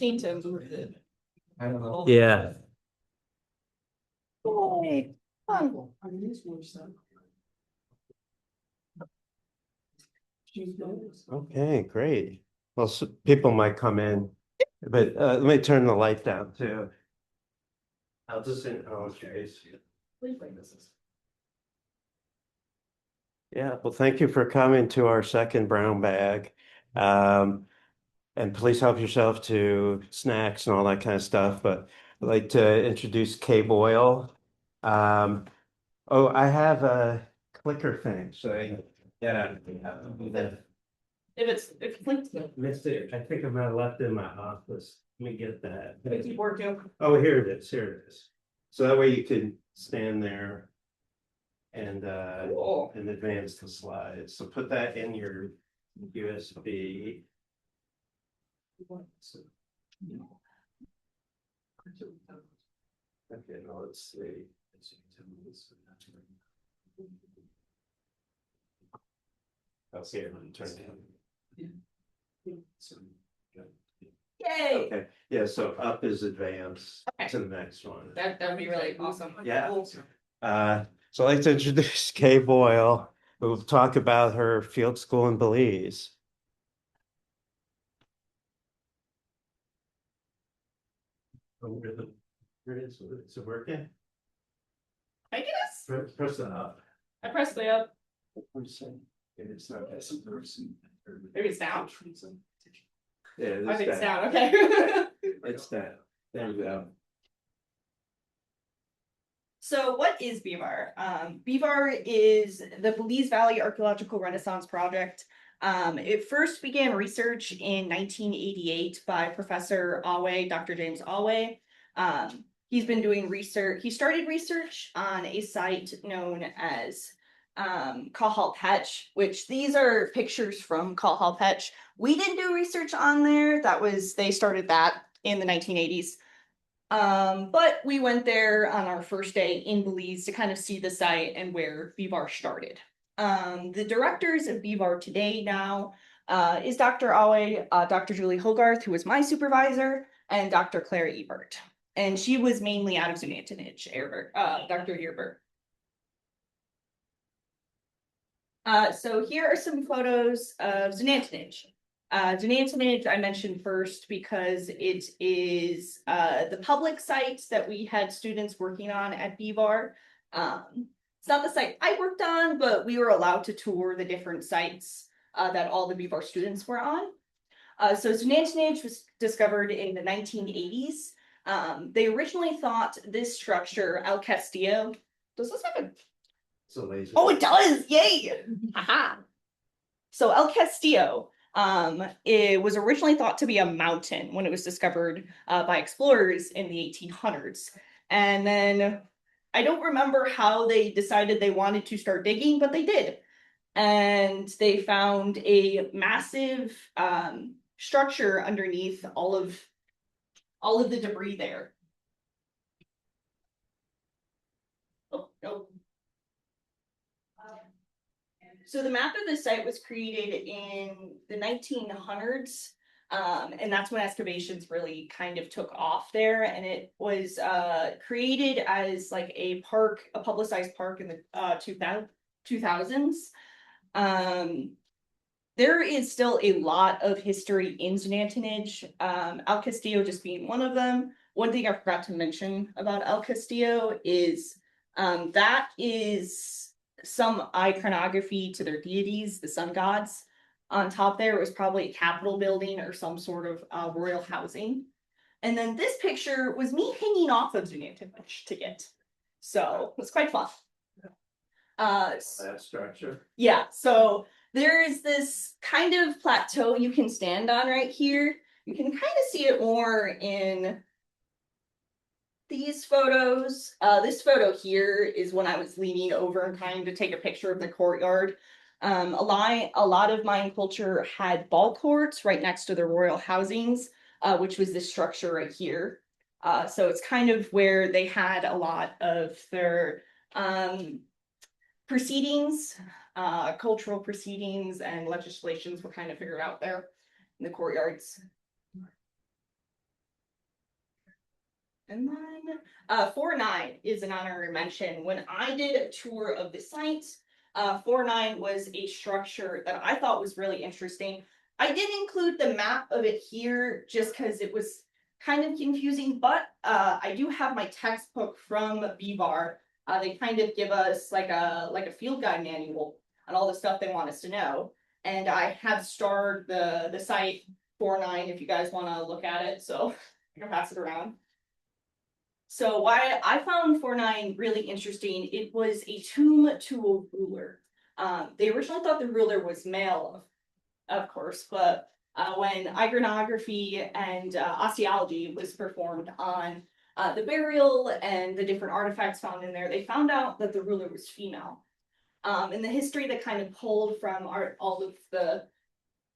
Paint him. I don't know. Yeah. Yay, fun. Okay, great. Well, people might come in, but let me turn the light down too. I'll just, okay. Yeah, well, thank you for coming to our second brown bag. And please help yourself to snacks and all that kind of stuff. But I'd like to introduce Kay Boyle. Oh, I have a clicker thing. So yeah. If it's linked to Missed it. I think I might have left it in my office. Let me get that. the keyboard too. Oh, here it is. Here it is. So that way you can stand there and Cool. and advance the slides. So put that in your USB. Okay, now let's see. Okay, let me turn it on. Yay. Okay, yeah, so up is advance Okay. to the next one. That would be really awesome. Yeah. Cool. So I'd like to introduce Kay Boyle, who will talk about her field school in Belize. Oh, where is it working? I guess. Press it up. I pressed the up. It's not. Maybe it's down. Yeah, I think it's down. Okay. It's down. There you go. So what is BVAR? BVAR is the Belize Valley Archaeological Renaissance Project. It first began research in 1988 by Professor Awe, Dr. James Awe. He's been doing research. He started research on a site known as Calhalpetch, which these are pictures from Calhalpetch. We didn't do research on there. They started that in the 1980s. But we went there on our first day in Belize to kind of see the site and where BVAR started. The directors of BVAR today now is Dr. Awe, Dr. Julie Hogarth, who was my supervisor, and Dr. Clara Ebert. And she was mainly out of Zunantanage, Dr. Ebert. So here are some photos of Zunantanage. Zunantanage I mentioned first because it is the public site that we had students working on at BVAR. It's not the site I worked on, but we were allowed to tour the different sites that all the BVAR students were on. So Zunantanage was discovered in the 1980s. They originally thought this structure, El Castillo, does this have a... It's a laser. Oh, it does! Yay! Aha! So El Castillo, it was originally thought to be a mountain when it was discovered by explorers in the 1800s. And then I don't remember how they decided they wanted to start digging, but they did. And they found a massive structure underneath all of the debris there. Oh, no. So the map of the site was created in the 1900s, and that's when excavations really kind of took off there. And it was created as like a park, a publicized park in the 2000s. There is still a lot of history in Zunantanage, El Castillo just being one of them. One thing I forgot to mention about El Castillo is that is some iconography to their deities, the sun gods. On top there, it was probably a capitol building or some sort of royal housing. And then this picture was me hanging off of Zunantanage to get. So it was quite fun. That structure. Yeah, so there is this kind of plateau you can stand on right here. You can kind of see it more in these photos. This photo here is when I was leaning over and trying to take a picture of the courtyard. A lot of Mayan culture had ball courts right next to their royal housings, which was this structure right here. So it's kind of where they had a lot of their proceedings, cultural proceedings and legislations were kind of figured out there in the courtyards. And then 49 is an honorary mention. When I did a tour of the site, 49 was a structure that I thought was really interesting. I did include the map of it here just because it was kind of confusing, but I do have my textbook from BVAR. They kind of give us like a field guide manual on all the stuff they want us to know. And I have starred the site 49 if you guys want to look at it. So I can pass it around. So why I found 49 really interesting, it was a tomb to a ruler. They originally thought the ruler was male, of course, but when iconography and osteology was performed on the burial and the different artifacts found in there, they found out that the ruler was female. And the history that kind of pulled from all of the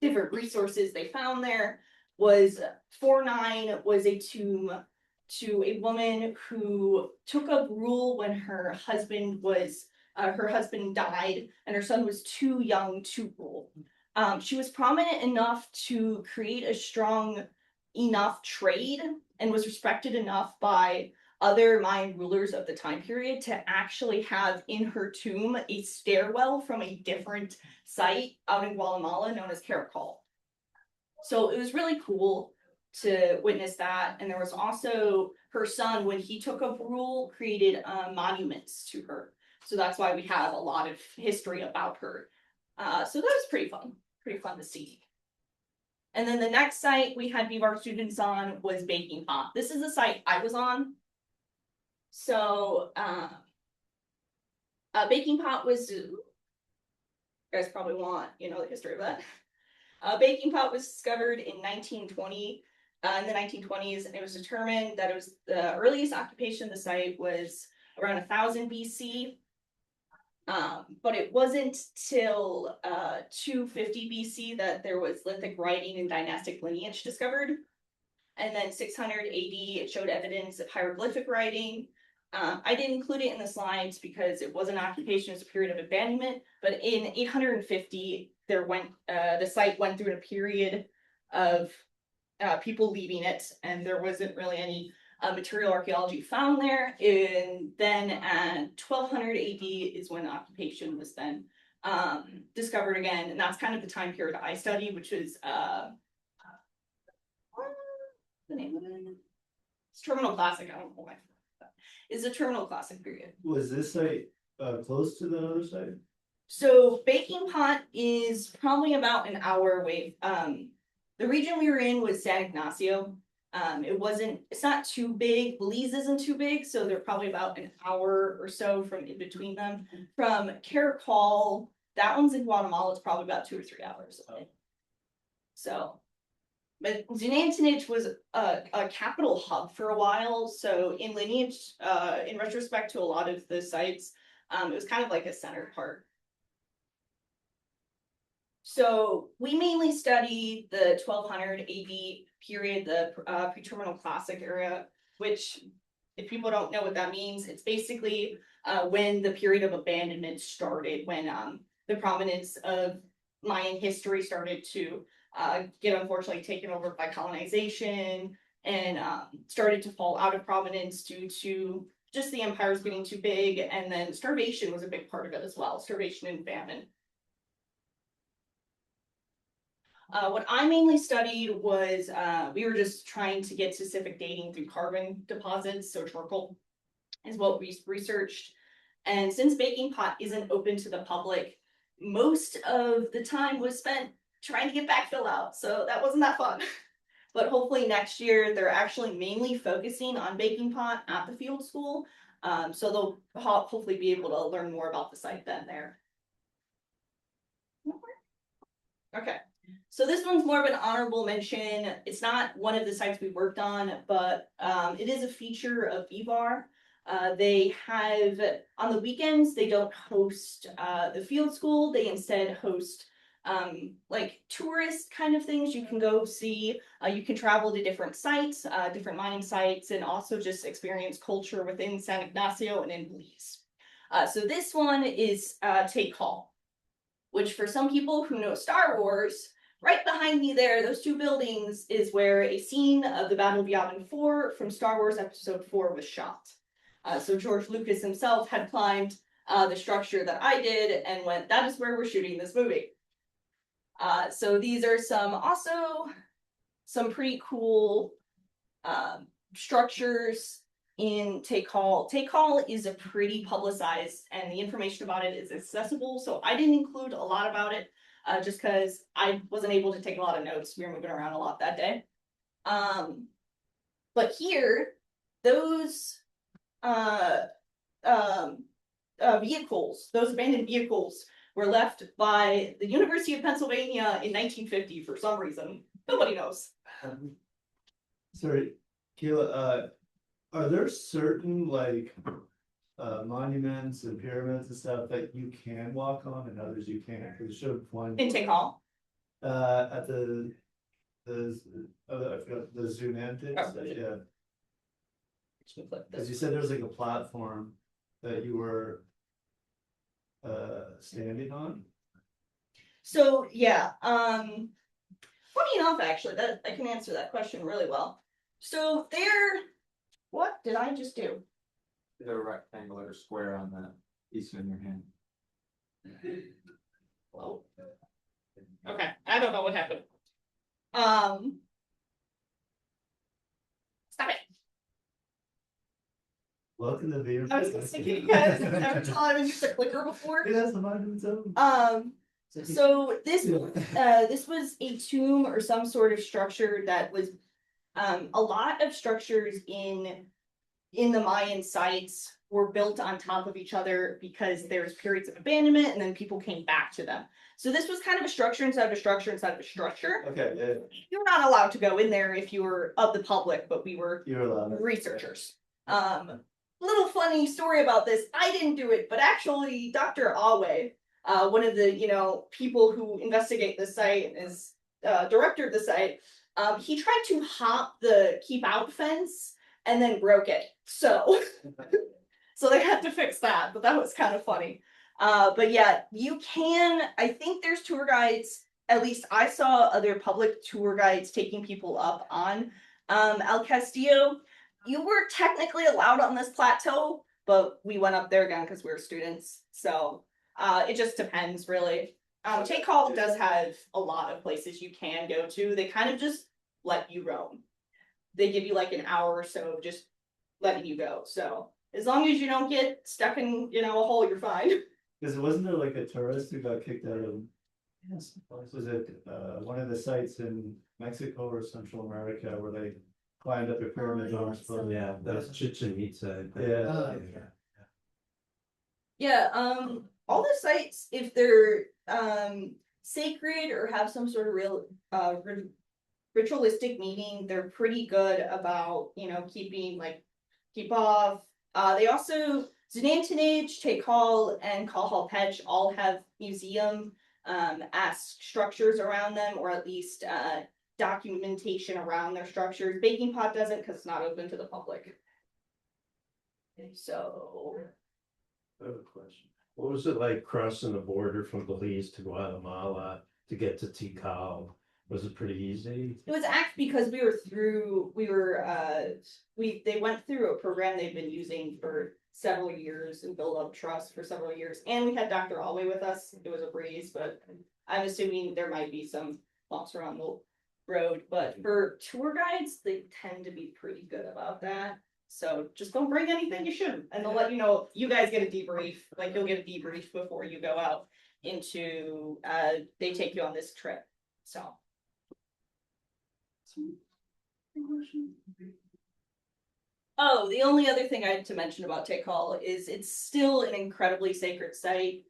different resources they found there was 49 was a tomb to a woman who took up rule when her husband died and her son was too young to rule. She was prominent enough to create a strong enough trade and was respected enough by other Mayan rulers of the time period to actually have in her tomb a stairwell from a different site out in Guatemala known as Caracol. So it was really cool to witness that. And there was also her son, when he took up rule, created monuments to her. So that's why we have a lot of history about her. So that was pretty fun to see. And then the next site we had BVAR students on was Baking Pot. This is a site I was on. So Baking Pot was, you guys probably want, the history of that. Baking Pot was discovered in 1920, in the 1920s, and it was determined that it was the earliest occupation of the site was around 1000 BC. But it wasn't till 250 BC that there was lithic writing and dynastic lineage discovered. And then 600 AD, it showed evidence of hieroglyphic writing. I didn't include it in the slides because it was an occupation as a period of abandonment, but in 850, the site went through a period of people leaving it, and there wasn't really any material archaeology found there. And then at 1200 AD is when occupation was then discovered again, and that's kind of the time period I study, which is the name of it? It's Terminal Classic. I don't know why. Is a Terminal Classic period. Was this site close to the other site? So Baking Pot is probably about an hour away. The region we were in was San Ignacio. It's not too big. Belize isn't too big, so they're probably about an hour or so from in between them. From Caracol, that one's in Guatemala, it's probably about 2 or 3 hours away. So, but Zunantanich was a capital hub for a while. So in lineage, in retrospect to a lot of the sites, it was kind of like a center part. So we mainly study the 1200 AD period, the pre-terminal classic era, which if people don't know what that means, it's basically when the period of abandonment started, when the prominence of Mayan history started to get unfortunately taken over by colonization and started to fall out of prominence due to just the empires getting too big, and then starvation was a big part of it as well, starvation and famine. What I mainly studied was, we were just trying to get specific dating through carbon deposits, so charcoal is what we researched. And since Baking Pot isn't open to the public, most of the time was spent trying to get backfill out, so that wasn't that fun. But hopefully next year, they're actually mainly focusing on Baking Pot at the field school, so they'll hopefully be able to learn more about the site then there. Okay. So this one's more of an honorable mention. It's not one of the sites we worked on, but it is a feature of BVAR. They have, on the weekends, they don't host the field school. They instead host like tourist kind of things you can go see. You can travel to different sites, different mining sites, and also just experience culture within San Ignacio and in Belize. So this one is Take Call, which for some people who know Star Wars right behind me there, those two buildings is where a scene of the Battle of Yavin 4 from Star Wars Episode 4 was shot. So George Lucas himself had climbed the structure that I did and went, that is where we're shooting this movie. So these are some pretty cool structures in Take Hall. Take Hall is a pretty publicized, and the information about it is accessible, so I didn't include a lot about it, just because I wasn't able to take a lot of notes. We were moving around a lot that day. But here, those vehicles, those abandoned vehicles, were left by the University of Pennsylvania in 1950 for some reason. Nobody knows. Sorry, Kayla, are there certain like monuments and pyramids and stuff that you can walk on and others you can't? Because should have one In Take Hall. at I forgot the zoom in thing. Oh. Yeah, Click because this. you said there was like a platform that you were standing on. So yeah, funny enough, actually, that I can answer that question really well. So what did I just do? Is there a rectangle or square on that piece in your hand? Well, okay, I don't know what happened. Stop it. Welcome to the. I was just thinking you guys never time and used a clicker before. It has the mind of its own. So this was a tomb or some sort of structure that was a lot of structures in the Mayan sites were built on top of each other because there's periods of abandonment and then people came back to them. So this was kind of a structure inside of a structure inside of a structure. Okay, yeah, You were not allowed to go in there if you were of the public, but we were you're allowed. researchers. Little funny story about this. I didn't do it, but actually Dr. Awe, one of the people who investigate the site and is director of the site, he tried to hop the keep out fence and then broke it. So they had to fix that, but that was kind of funny. But yeah, you can, I think there's tour guides, at least I saw other public tour guides taking people up on El Castillo. You were technically allowed on this plateau, but we went up there again because we were students. So it just depends, really. Take Hall does have a lot of places you can go to. They kind of just let you roam. They give you like an hour or so of just letting you go. So as long as you don't get stuck in, a hole, you're fine. Because wasn't there like a tourist who got kicked out of? Yes, was it one of the sites in Mexico or Central America where they climbed up a pyramid? Yeah, that's Chichen Itza. Yeah. Yeah, all the sites, if they're sacred or have some sort of real ritualistic meaning, they're pretty good about keep off. They also Znantinage, Take Hall, and Call Hall Petch all have museum structures around them, or at least documentation around their structures. Baking Pot doesn't because it's not open to the public. So I have a question. What was it like crossing the border from Belize to Guatemala to get to Tikal? Was it pretty easy? it was actually because they went through a program they've been using for several years and built up trust for several years. And we had Dr. Alway with us. It was a breeze, but I'm assuming there might be some bumps around the road. But for tour guides, they tend to be pretty good about that. So just don't bring anything you shouldn't. And they'll let you know. You guys get a debrief. Like you'll get a debrief before you go out into they take you on this trip. So oh, the only other thing I had to mention about Take Hall is it's still an incredibly sacred site,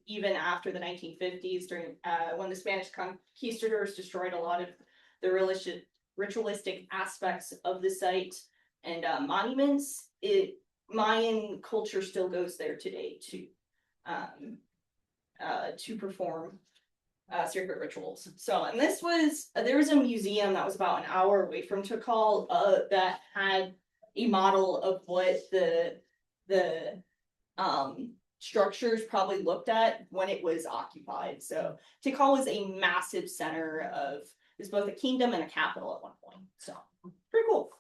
even after the 1950s, during when the Spanish conquistadors destroyed a lot of the ritualistic aspects of the site and monuments. Mayan culture still goes there today to perform sacred rituals. So, and there was a museum that was about an hour away from Tikal that had a model of what the structures probably looked at when it was occupied. So Tikal was a massive center of, it was both a kingdom and a capital at one point. So pretty cool.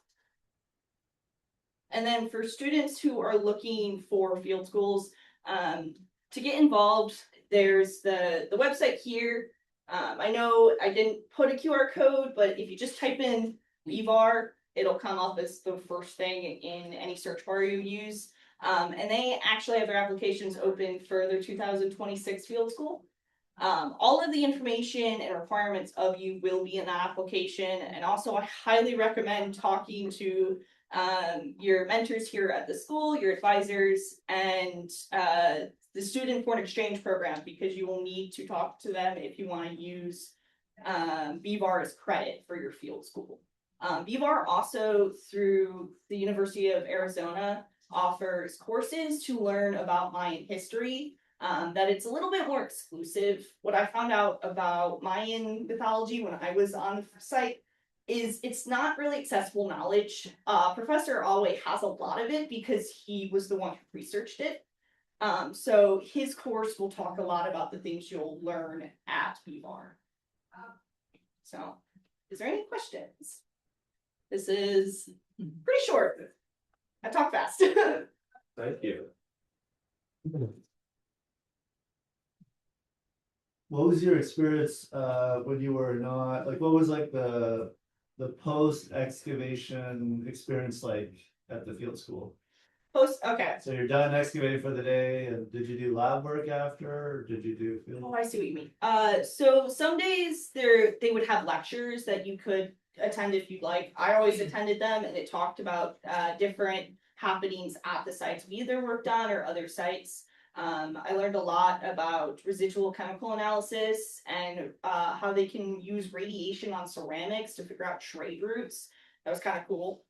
And then for students who are looking for field schools, to get involved, there's the website here. I know I didn't put a QR code, but if you just type in BVAR, it'll come up as the first thing in any search bar you use. And they actually have their applications open for their 2026 field school. All of the information and requirements of you will be in that application. And also I highly recommend talking to your mentors here at the school, your advisors, and the student foreign exchange program, because you will need to talk to them if you want to use BVAR as credit for your field school. BVAR also, through the University of Arizona, offers courses to learn about Mayan history, that it's a little bit more exclusive. What I found out about Mayan mythology when I was on the site is it's not really accessible knowledge. Professor Alway has a lot of it because he was the one who researched it. So his course will talk a lot about the things you'll learn at BVAR. So, is there any questions? This is pretty short. I talk fast. Thank you. What was your experience when you were not, like, what was like the post excavation experience like at the field school? Okay. So you're done excavating for the day, and did you do lab work after, or did you do field? Oh, I see what you mean. So some days they would have lectures that you could attend if you'd like. I always attended them, and it talked about different happenings at the sites we either worked on or other sites. I learned a lot about residual chemical analysis and how they can use radiation on ceramics to figure out trade routes. That was kind of cool.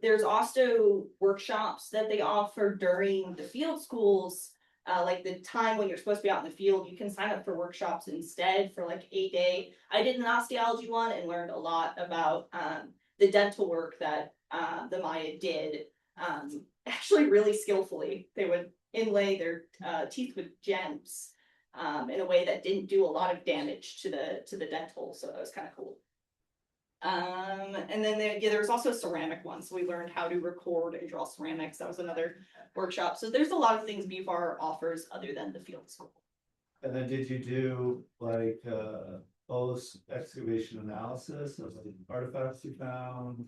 There's also workshops that they offer during the field schools. Like the time when you're supposed to be out in the field, you can sign up for workshops instead for like a day. I did an osteology one and learned a lot about the dental work that the Maya did. Actually really skillfully. They would inlay their teeth with gems in a way that didn't do a lot of damage to the dental, so that was kind of cool. And then there was also a ceramic one, so we learned how to record and draw ceramics. That was another workshop. So there's a lot of things BVAR offers other than the field school. And then did you do like post excavation analysis of the artifacts you found?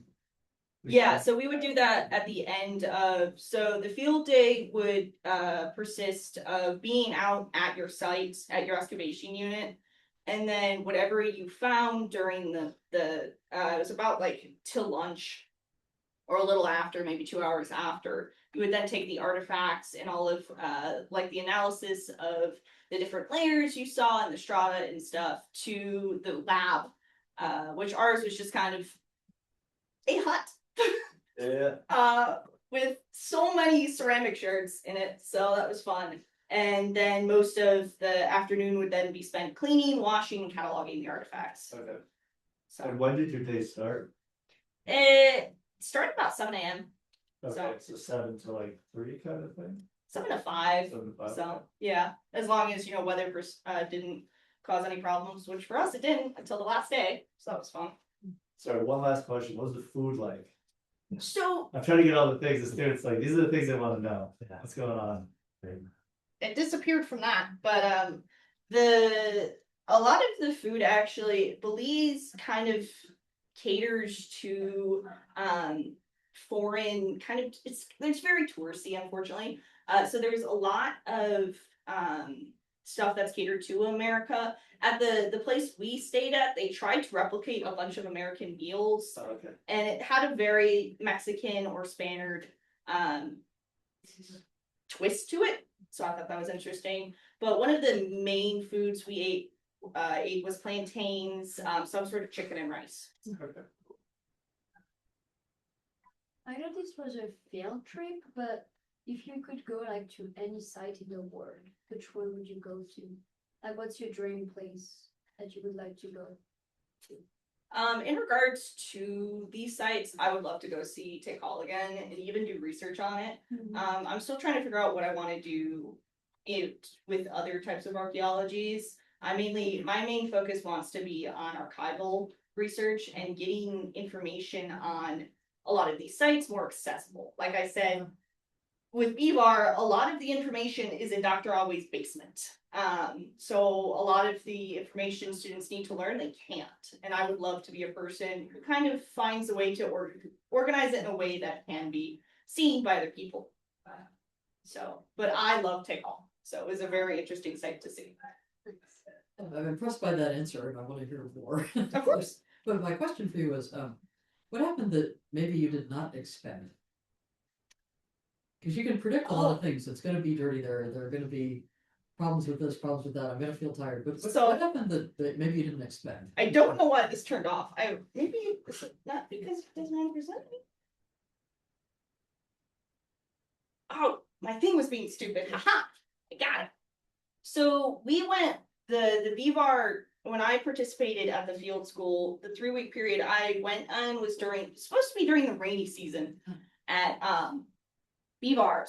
Yeah, so we would do that at the end of, so the field day would persist of being out at your site, at your excavation unit. And then whatever you found during the it was about like till lunch or a little after, maybe 2 hours after, you would then take the artifacts and all of like the analysis of the different layers you saw and the strata and stuff to the lab, which ours was just kind of a hut. Yeah. With so many ceramic shards in it, so that was fun. And then most of the afternoon would then be spent cleaning, washing, and cataloging the artifacts. Okay. So And when did your day start? it started about 7 a.m. Okay, so 7 to like 3 kind of thing? 7 to 5. 7 to 5. So yeah, as long as weather didn't cause any problems, which for us it didn't until the last day. So that was fun. Sorry, one last question. What was the food like? So I'm trying to get all the things the students like. These are the things they want to know. What's going on? it disappeared from that, but a lot of the food actually, Belize kind of caters to foreign kind of, it's very touristy, unfortunately. So there's a lot of stuff that's catered to America. At the place we stayed at, they tried to replicate a bunch of American meals, Oh, okay. and it had a very Mexican or Spaniard twist to it. So I thought that was interesting. But one of the main foods we ate was plantains, some sort of chicken and rice. Okay. I know this was a field trip, but if you could go like to any site in the world, which one would you go to? Like, what's your dream place that you would like to go to? In regards to these sites, I would love to go see Take Hall again and even do research on it. I'm still trying to figure out what I want to do with other types of archaeologies. My main focus wants to be on archival research and getting information on a lot of these sites more accessible. Like I said, with BVAR, a lot of the information is in Dr. Alway's basement. So a lot of the information students need to learn, they can't. And I would love to be a person who kind of finds a way to organize it in a way that can be seen by other people. But I love Take Hall. So it was a very interesting site to see. I'm impressed by that answer and I want to hear more. Of course. But my question for you was, what happened that maybe you did not expect? Because you can predict a lot of things. It's going to be dirty there. There are going to be problems with this, problems with that. I'm going to feel tired. But what happened that maybe you didn't expect? I don't know why this turned off. Maybe it's not because it doesn't represent me. Oh, my thing was being stupid. Haha, I got it. So we went the BVAR when I participated at the field school. The 3-week period I went on was supposed to be during the rainy season at BVAR,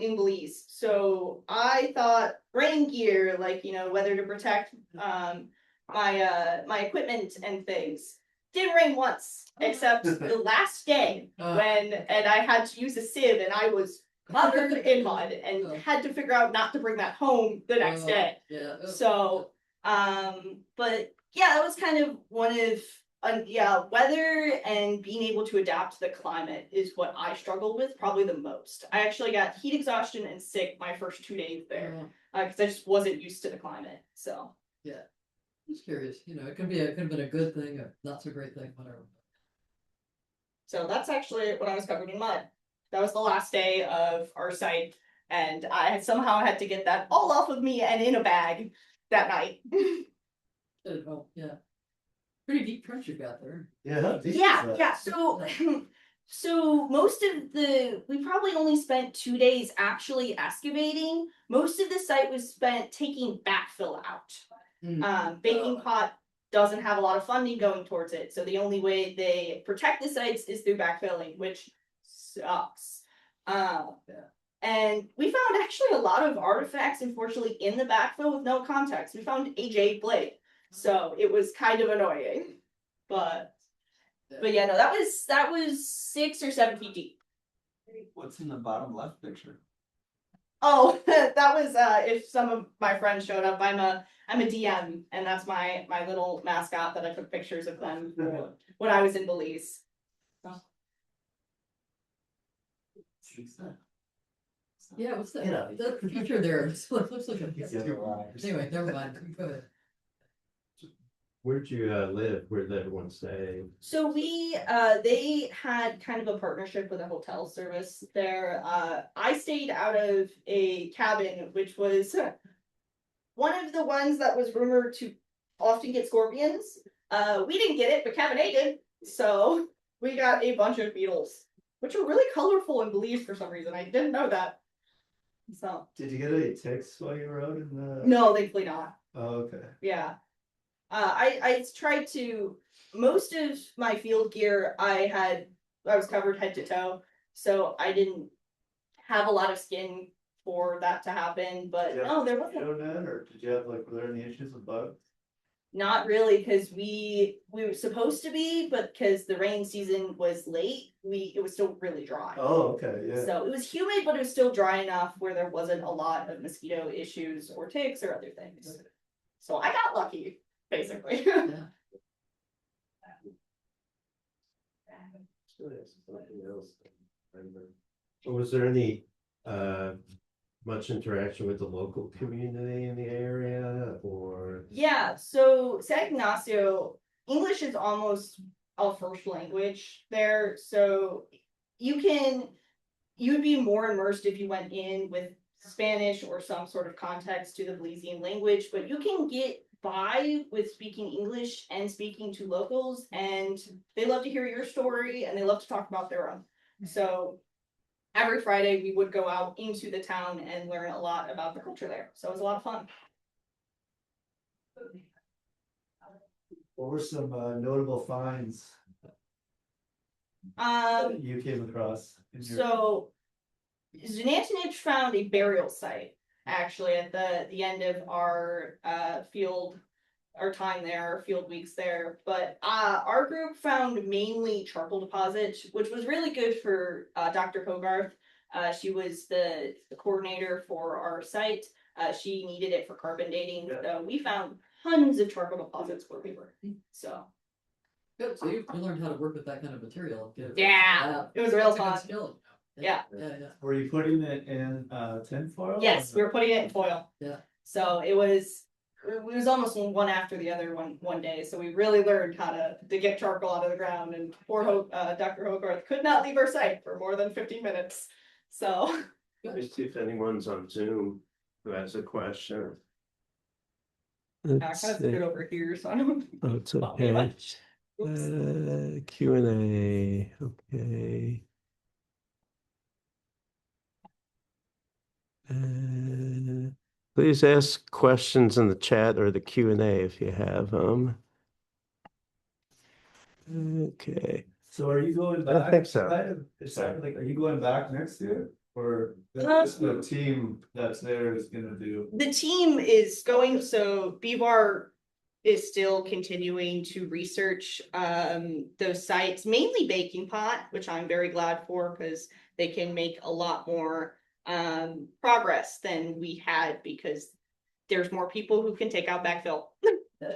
in Belize. So I thought rain gear, like, whether to protect my equipment and things. Didn't rain once, except the last day and I had to use a sieve and I was covered in mud and had to figure out not to bring that home the next day. Yeah. So, but yeah, that was kind of one of weather and being able to adapt to the climate is what I struggled with probably the most. I actually got heat exhaustion and sick my first 2 days there because I just wasn't used to the climate. So yeah, just curious. It could have been a good thing, a not so great thing, whatever. So that's actually when I was covered in mud. That was the last day of our site, and I somehow had to get that all off of me and in a bag that night. Oh, yeah. Pretty deep trench you got there. Yeah. So most of we probably only spent 2 days actually excavating. Most of the site was spent taking backfill out. Baking Pot doesn't have a lot of funding going towards it, so the only way they protect the sites is through backfilling, which sucks. And we found actually a lot of artifacts, unfortunately, in the backfill with no context. We found a jade blade. So it was kind of annoying, but yeah, no, that was 6 or 7 feet deep. What's in the bottom left picture? Oh, that was if some of my friends showed up. I'm a DM, and that's my little mascot that I took pictures of them when I was in Belize. Yeah, what's that? The picture there looks like a. Anyway, never mind. Go ahead. Where'd you live? Where did everyone stay? So they had kind of a partnership with a hotel service there. I stayed out of a cabin, which was one of the ones that was rumored to often get scorpions. We didn't get it, but cabin A did. So we got a bunch of beetles, which were really colorful in Belize for some reason. I didn't know that. So. Did you get any ticks while you were out in the? No, thankfully not. Oh, okay. Yeah. I tried to, most of my field gear I was covered head to toe, so I didn't have a lot of skin for that to happen, but no, there wasn't. Or did you have were there any issues with bugs? Not really, because we were supposed to be, but because the rain season was late, it was still really dry. Oh, okay, yeah. So it was humid, but it was still dry enough where there wasn't a lot of mosquito issues or ticks or other things. So I got lucky. Basically. Yeah. Was there any much interaction with the local community in the area, or? Yeah, so San Ignacio, English is almost a first language there, so you'd be more immersed if you went in with Spanish or some sort of context to the Belizean language, but you can get by with speaking English and speaking to locals, and they love to hear your story and they love to talk about their own. So every Friday we would go out into the town and learn a lot about the culture there. So it was a lot of fun. What were some notable finds Um, that you came across? In your- so Zanantinich found a burial site actually at the end of our field, our time there, our field weeks there. But our group found mainly charcoal deposits, which was really good for Dr. Hogarth. She was the coordinator for our site. She needed it for carbon dating, so we found tons of charcoal deposits where we were. So Good, so you learned how to work with that kind of material. Get it Yeah, lab. it was real That's a good fun. skill, you know? Yeah. Yeah. Were you putting it in tinfoil? yes, we were putting it in foil. Yeah. So it was almost one after the other one day. So we really learned how to get charcoal out of the ground. And poor Dr. Hogarth could not leave our site for more than 15 minutes. So Let me see if anyone's on Zoom who has a question. I Let's kind of see. sit over here, so I don't. Oh, it's bother me okay. much. Oops. Q&A, okay. Please ask questions in the chat or the Q&A if you have them. Okay. So are you going I back? think so. It sounded like, are you going back next year? Or the team that's there is gonna do? The team is going, so BVAR is still continuing to research those sites, mainly Baking Pot, which I'm very glad for because they can make a lot more progress than we had because there's more people who can take out backfill.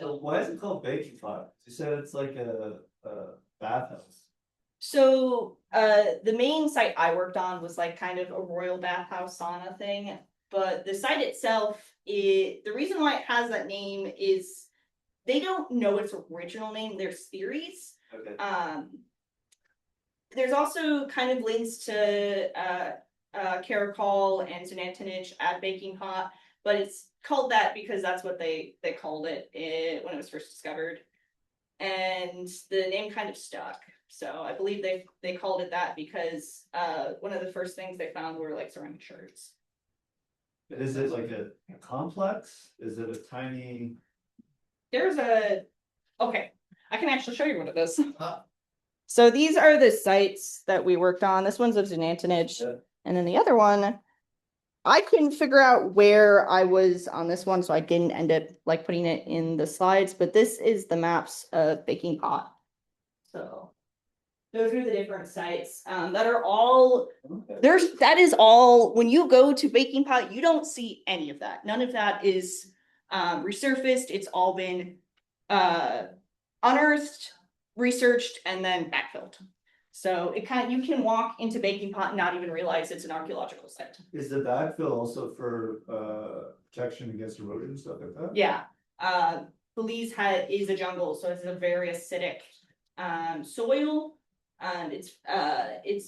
So why is it called baking pot? You said it's like a bathhouse. So the main site I worked on was like kind of a royal bathhouse sauna thing, but the site itself, the reason why it has that name is they don't know its original name. There's theories. Okay. There's also kind of links to Caracol and Zanantinich at Baking Pot, but it's called that because that's what they called it when it was first discovered, and the name kind of stuck. So I believe they called it that because one of the first things they found were like ceramic shards. Is it like a complex? Is it a tiny? There's okay, I can actually show you what it is. So these are the sites that we worked on. This one's of Zanantinich, and then the other one, I couldn't figure out where I was on this one, so I didn't end up like putting it in the slides, but this is the maps of Baking Pot. So those are the different sites that are all that is all when you go to Baking Pot, you don't see any of that. None of that is resurfaced. It's all been unearthed, researched, and then backfilled. So it you can walk into Baking Pot and not even realize it's an archaeological site. Is the backfill also for protection against erosion and stuff like that? Yeah. Belize is a jungle, so it's a very acidic soil. And it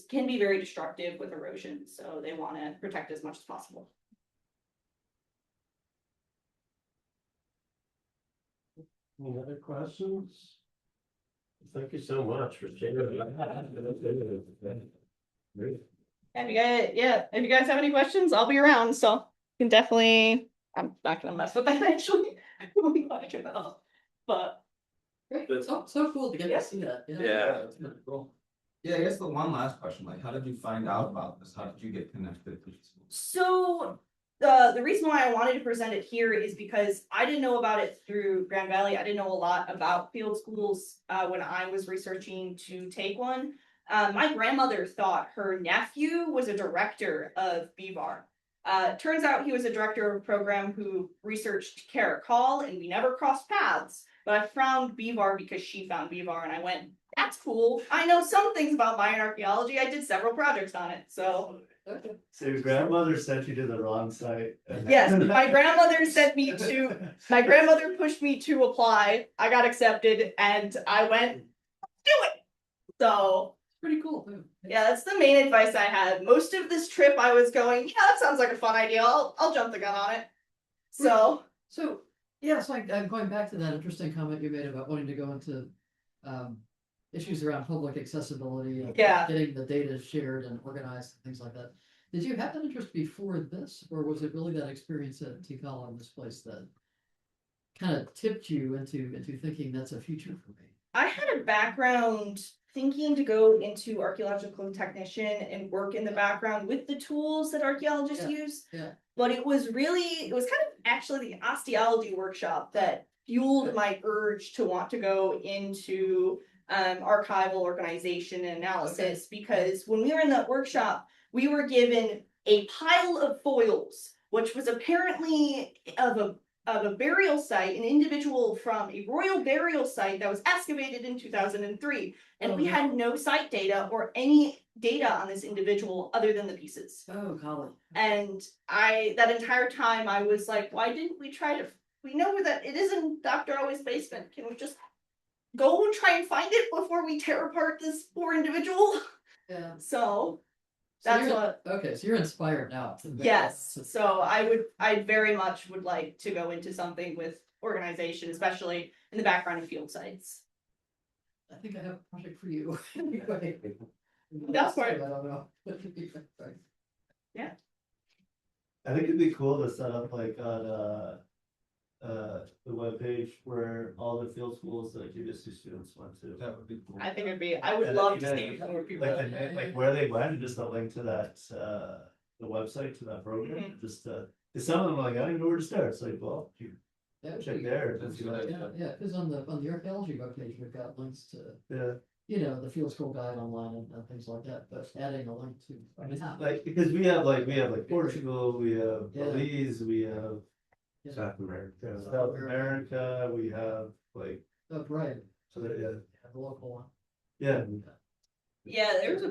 can be very destructive with erosion, so they want to protect as much as possible. Any other questions? Thank you so much for sharing. If you guys have any questions, I'll be around. So you can definitely. I'm not gonna mess with that actually. But Great. So cool to get Yeah. to see that. Yeah. It's really cool. Yeah, I guess the one last question, like, how did you find out about this? How did you get connected to this? so the reason why I wanted to present it here is because I didn't know about it through Grand Valley. I didn't know a lot about field schools when I was researching to take one. My grandmother thought her nephew was a director of BVAR. Turns out he was a director of a program who researched Caracol, and we never crossed paths. But I found BVAR because she found BVAR, and I went, "That's cool. I know some things about Mayan archaeology. I did several projects on it." So Okay. So your grandmother sent you to the wrong site. yes, my grandmother sent me to. My grandmother pushed me to apply. I got accepted, and I went, "Do it." So Pretty cool too. yeah, that's the main advice I had. Most of this trip, I was going, "Yeah, that sounds like a fun idea. I'll jump the gun on it." So Yeah, so I'm going back to that interesting comment you made about wanting to go into issues around public accessibility and Yeah. getting the data shared and organized and things like that. Did you have that interest before this, or was it really that experience at Tikal in this place that kind of tipped you into thinking that's a future for me? I had a background thinking to go into archaeological technician and work in the background with the tools that archaeologists Yeah, use. yeah. But it was kind of actually the osteology workshop that fueled my urge to want to go into archival organization and analysis, because when we were in that workshop, we were given a pile of foils, which was apparently of a burial site, an individual from a royal burial site that was excavated in 2003. And we had no site data or any data on this individual other than the pieces. Oh, golly. And that entire time I was like, why didn't we we know that it is in Dr. Always' basement. Can we just go and try and find it before we tear apart this poor individual? Yeah. So So that's you're- what, Okay, so you're inspired now. yes. So I very much would like to go into something with organization, especially in the background of field sites. I think I have a project for you. Anyway. That's I right. don't know. I think it'd be cool to set up like on the webpage where all the field schools that GVSU students went to. That would be cool. I think I would And love to then, see more people. like where they went, and just a link to that, the website to that program, just, cause some of them are like, I don't even know where to start, it's like, well, you That would check be- there. That's see a what- good Yeah, yeah, because on the archaeology webpage, we've got links to, Yeah, the field school guide online and things like that, but adding a link to. like, because we have like Portugal, we have Yeah. Belize, we have South America. South America, we have like, Oh, right, so that, the local one. yeah. Yeah, there's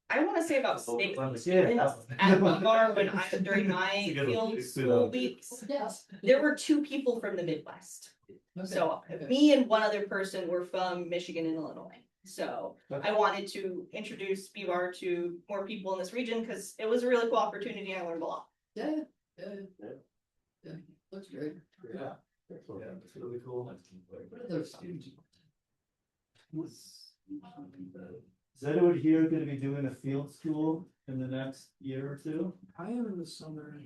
I wanna say about six Yeah. students at BVAR when during my It's a good one. field It's school good. weeks. Yes. There were 2 people from the Midwest. So me and one other person were from Michigan and Illinois. So I wanted to introduce BVAR to more people in this region because it was a really cool opportunity. I learned a lot. Yeah, yeah, looks great. Yeah, it's really cool. What are those students? Is anyone here gonna be doing a field school in the next year or two, I am in the summer.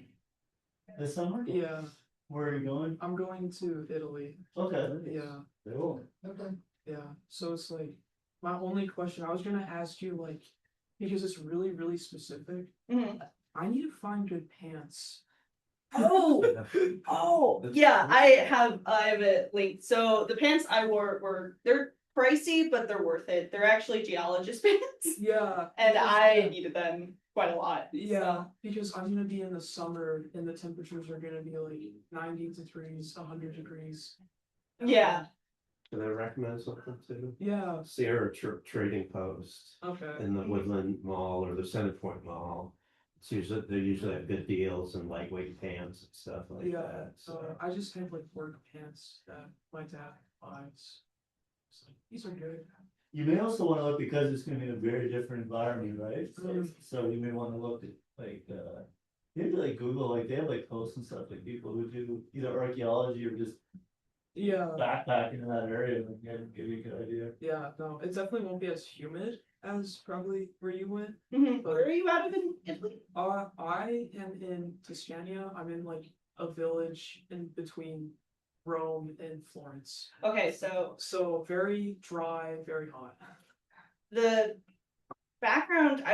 this summer? Yeah, Where are you going? I'm going to Italy. Okay. Yeah, Cool. Okay. yeah. So it's like my only question. I was gonna ask you like because it's really really specific. Mhm. I need to find good pants. Oh, yeah, I have it linked. So the pants I wore they're pricey, but they're worth it. They're actually geologist pants. Yeah, And because- I needed them quite a lot. Yeah, because I'm gonna be in the summer and the temperatures are gonna be like 90 degrees, 100 degrees. Yeah. Can I recommend something too? Yeah. Sierra Trading Post Okay. in the Woodland Mall or the Center Point Mall. They usually have good deals and lightweight pants and stuff like Yeah. that. So I just have like work pants that my dad buys. It's like, these are good. You may also wanna look, because it's gonna be in a very different environment, right? Mhm. So you may wanna look at like, maybe like Google, like they have like posts and stuff, like people who do either archaeology or just Yeah. backpacking in that area, like give you a good idea. Yeah, no, it definitely won't be as humid as probably where you went. Where are you out of in Italy? I am in Tuscania. I'm in like a village in between Rome and Florence. Okay, so So very dry, very hot. the background I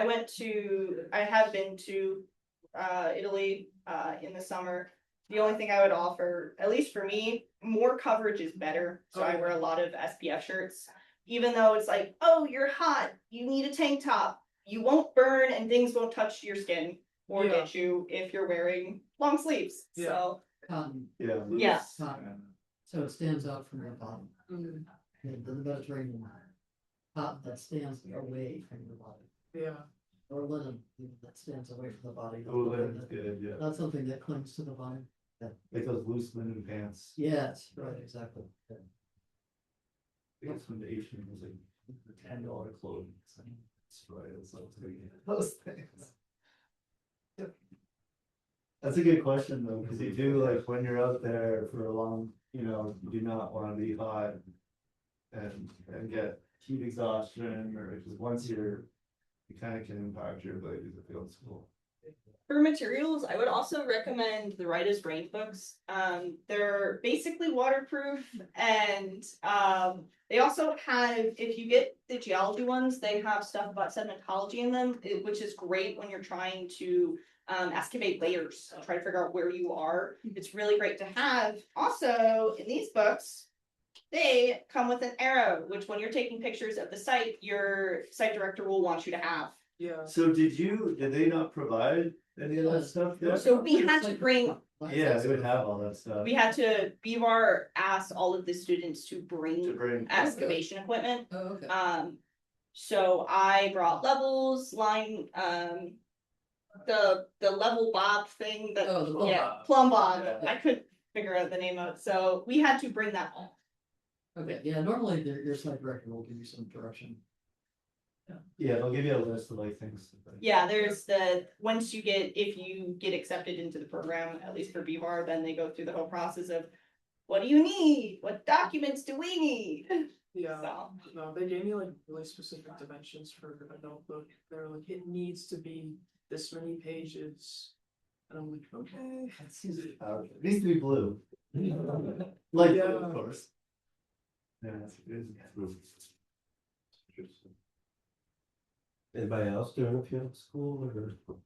have been to Italy in the summer. The only thing I would offer, at least for me, more coverage is better. So I wear a lot of SPF shirts. Even though it's like, oh, you're hot, you need a tank top. You won't burn and things won't touch your skin or Yeah. get you if you're wearing long sleeves. Yeah. So Cotton, Yeah. Yeah. cotton, so it stands out from the bottom. Mm, The Mediterranean cotton that stands away from your body, yeah, or linen that stands away from the body. Oh, linen's good, yeah. Not something that clings to the body. Like those loose linen pants. Yes, right, exactly. Yeah. Biggest foundation was like $10 clothing. That's right, it's like those things. That's a good question though, because you do like when you're out there for a long, you do not want to be hot. And get heat exhaustion, or because once you kind of can impact your ability to feel school. For materials, I would also recommend the Writer's Brain books. They're basically waterproof and they also have, if you get the geology ones, they have stuff about sedimentology in them, which is great when you're trying to excavate layers, try to figure out where you are. It's really great to have. Also, in these books, they come with an arrow, which when you're taking pictures of the site, your site director will want you to have. Yeah. So did they not provide any of that stuff yet? So we had to bring, Yeah, they would have all that stuff. we had to, BVAR asked all of the students to To bring bring. excavation equipment. Oh, okay. So I brought levels, line, the level bob thing that, Oh, the plumb yeah, bob. plumb bob. Yeah. I couldn't figure out the name of it, so we had to bring that all. Okay, yeah, normally your site director will give you some direction. Yeah, they'll give you a list of like things. Yeah, there's the, once you get, if you get accepted into the program, at least for BVAR, then they go through the whole process of, what do you need? What documents do we need? Yeah, So, no, they gave me like really specific dimensions for a notebook. They're like, it needs to be this many pages. And I'm like, okay. It needs to be blue. Like, Yeah. of course. Yeah, Anybody else doing a field school or?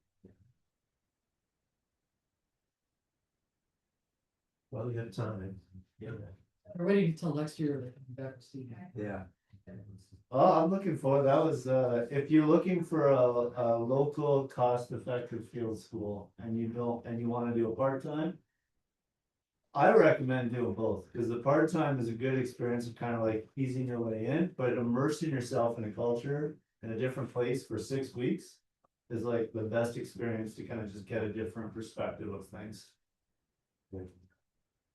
Well, you have time. Yeah. We're waiting until next year to come back to see. Yeah. Oh, I'm looking for, that was, if you're looking for a local cost-effective field school and you don't, and you wanna do a part-time. I recommend doing both, cause the part-time is a good experience of kind of like easing your way in, but immersing yourself in a culture in a different place for 6 weeks. Is like the best experience to kind of just get a different perspective of things.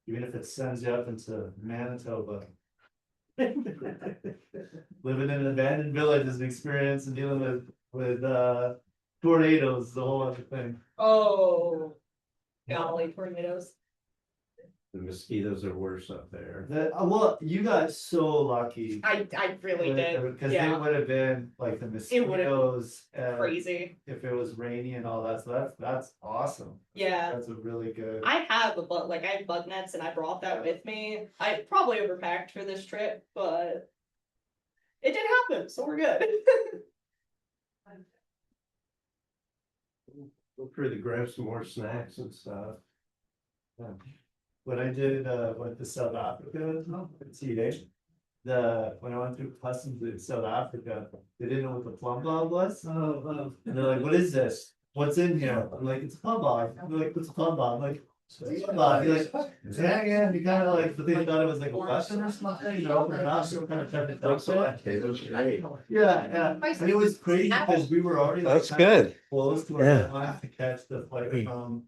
Even if it sends you up into Manitoba. Living in an abandoned village is an experience, and dealing with tornadoes, the whole other thing. oh, golly, tornadoes. The mosquitoes are worse up there. Well, you got so lucky. I really did, Because it yeah, would have been like the It would've been mosquitoes, crazy, if it was rainy and all that, so that's awesome. yeah. That's a really good. I have a bug, like I have bug nets and I brought that with me. I probably overpacked for this trip, but it did happen, so we're good. Feel free to grab some more snacks and stuff. Yeah. When I did, went to South Africa, when I went through customs in South Africa, they didn't know what the plumb bob was. And they're like, what is this? What's in here? I'm like, it's a plumb bob. They're like, what's a plumb bob? I'm like, it's a plumb bob. You're like, yeah, you kind of like, but they thought it was like a weapon or something, you know, they're not, so kind of trying to think so. Yeah, and it was crazy because we were already. like, That's kind of good. Close to our Yeah. deadline to catch the flight from,